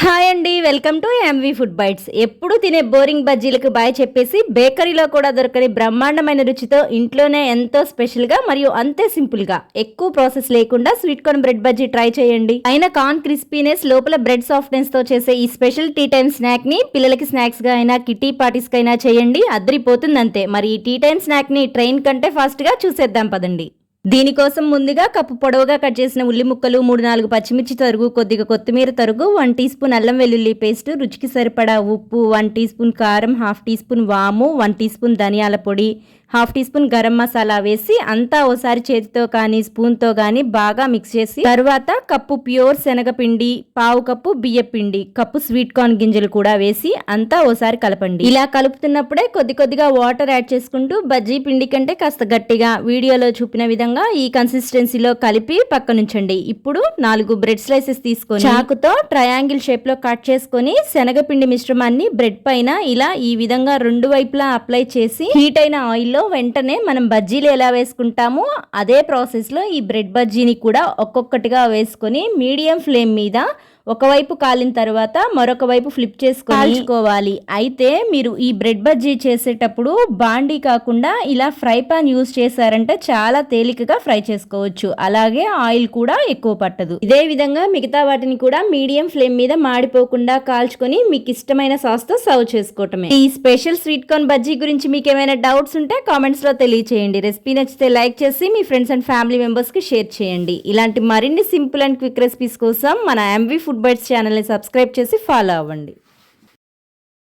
Hi అండి, welcome to MV food bites. ఎప్పుడు తినే బోరింగ్ బజ్జీలకు బాయ్ చెప్పేసి బేకరీలో కూడా దొరకని బ్రహ్మాండమైన రుచితో ఇంట్లోనే ఎంతో స్పెషల్గా మరియు అంతే సింపుల్గా ఎక్కువ ప్రాసెస్ లేకుండా sweet corn bread bajji try చేయండి. అయినా కార్న్ క్రిస్పీనెస్ లోపల బ్రెడ్ సాఫ్ట్నెస్ తో చేసే ఈ స్పెషల్ టీ టైమ్ స్నాక్ ని పిల్లలకి స్నాక్స్ గా అయినా కిటీ పార్టీస్ కైనా చేయండి, అద్దరిపోతుంది అంతే. మరి ఈ టీ టైమ్ స్నాక్ ని ట్రైన్ కంటే ఫాస్ట్ గా చూసేద్దాం పదండి. దీనికోసం ముందుగా కప్పు పొడవుగా కట్ చేసిన ఉల్లి ముక్కలు, 3-4 పచ్చిమిర్చి తరుగు, కొద్దిగా కొత్తిమీర తరుగు, 1 టీ స్పూన్ అల్లం వెల్లుల్లి పేస్ట్, రుచికి సరిపడా ఉప్పు, 1 టీ స్పూన్ కారం, 1/2 టీ స్పూన్ వాము, 1 టీ స్పూన్ ధనియాల పొడి, 1/2 టీ స్పూన్ గరం మసాలా వేసి అంతా ఓసారి చేతితో కానీ స్పూన్తో కానీ బాగా మిక్స్ చేసి తర్వాత కప్పు ప్యూర్ శనగపిండి, 1/2 కప్పు బియ్య పిండి, కప్పు స్వీట్ కార్న్ గింజలు కూడా వేసి అంతా ఓసారి కలపండి. ఇలా కలుపుతున్నప్పుడే కొద్ది కొద్దిగా వాటర్ యాడ్ చేసుకుంటూ బజ్జీ పిండి కంటే కాస్త గట్టిగా వీడియోలో చూపిన విధంగా ఈ కన్సిస్టెన్సీలో కలిపి పక్కనుంచండి. ఇప్పుడు 4 బ్రెడ్ స్లైసెస్ తీసుకొని చాకుతో ట్రయాంగిల్ షేప్ లో కట్ చేసుకొని శనగపిండి మిశ్రమాన్ని బ్రెడ్ పైన ఇలా ఈ విధంగా 2 వైపులా అప్లై చేసి హీట్ అయిన ఆయిల్లో వెంటనే మనం బజ్జీలు ఎలా వేసుకుంటామో అదే ప్రాసెస్లో ఈ బ్రెడ్ బజ్జీని కూడా ఒక్కొక్కటిగా వేసుకొని మీడియం ఫ్లేమ్ మీద ఒకవైపు కాలిన తర్వాత మరొక వైపు ఫ్లిప్ చేసుకొని కాల్చుకోవాలి. అయితే మీరు ఈ బ్రెడ్ బజ్జీ చేసేటప్పుడు బాండీ కాకుండా ఇలా ఫ్రై పాన్ యూజ్ చేశారంటే చాలా తేలికగా ఫ్రై చేసుకోవచ్చు, అలాగే ఆయిల్ కూడా ఎక్కువ పట్టదు. ఇదే విధంగా మిగతా వాటిని కూడా మీడియం ఫ్లేమ్ మీద మాడిపోకుండా కాల్చుకొని మీకు ఇష్టమైన సాస్ తో సర్వ్ చేసుకోవటమే. ఈ స్పెషల్ స్వీట్ కార్న్ బజ్జీ గురించి మీకు ఏమైనా డౌట్స్ ఉంటే కామెంట్స్ లో తెలియచేయండి. రెసిపీ నచ్చితే లైక్ చేసి మీ ఫ్రెండ్స్ అండ్ ఫ్యామిలీ మెంబర్స్ కి షేర్ చేయండి. ఇలాంటి మరిన్ని సింపుల్ అండ్ క్విక్ రెసిపీస్ కోసం మన ఎంవి ఫుడ్ బైట్స్ ఛానల్ని సబ్స్క్రైబ్ చేసి ఫాలో అవ్వండి.